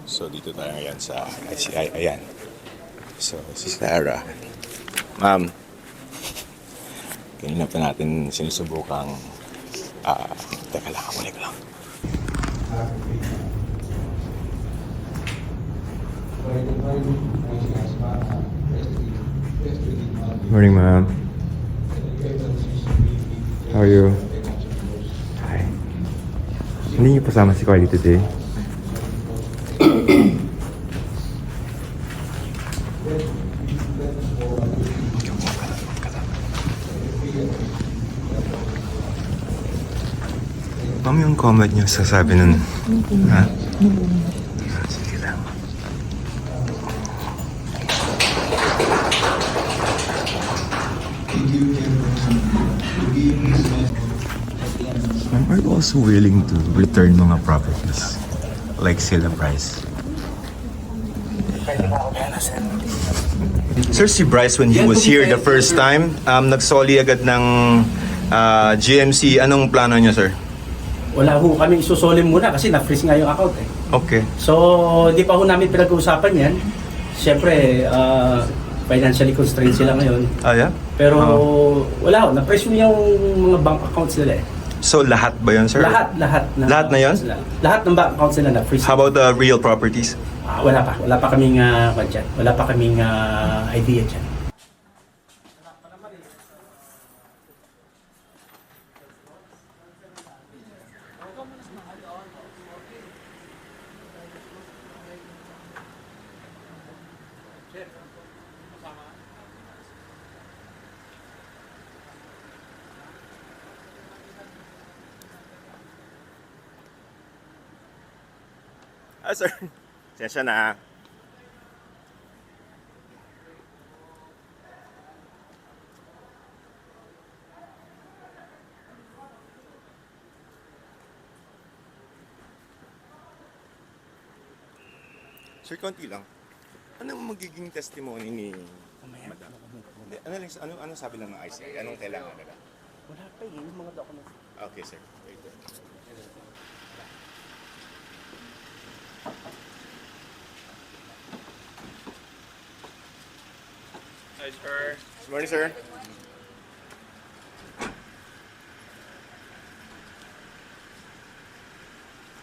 So dito tayo ngayon sa ICI. Ayan. So si Sarah. Ma'am, kanina pa natin sinusubukang teka lang, kulik lang. Morning, ma'am. How are you? Hi. Hindi niyo pasama si Carly today? Ma'am, yung comment niyo sasabi nun. Ha? Sige lang. Ma'am, are you also willing to return mga properties? Like sale price? Sir, si Bryce, when he was here the first time, nagsoli agad ng GMC. Anong plano niya, sir? Wala ho kami isusolim muna kasi na-freeze nga yung account eh. Okay. So, di pa ho namin pinag-uusapan yan. Siyempre, financially constrained sila ngayon. Ah, yeah? Pero wala ho, na-freeze mo yung mga bank accounts nila eh. So, lahat ba yun, sir? Lahat. Lahat na yun? Lahat ng bank accounts nila na-freeze. How about the real properties? Wala pa. Wala pa kaming wala pa kaming idea dyan. Ah, sir. Sensya na. Sir, konti lang. Anong magiging testimony ni Madam? Ano sabi lang ng ICI? Anong kailangan nila? Wala pa yung mga documents. Okay, sir. Wait. Hi, sir. Good morning, sir.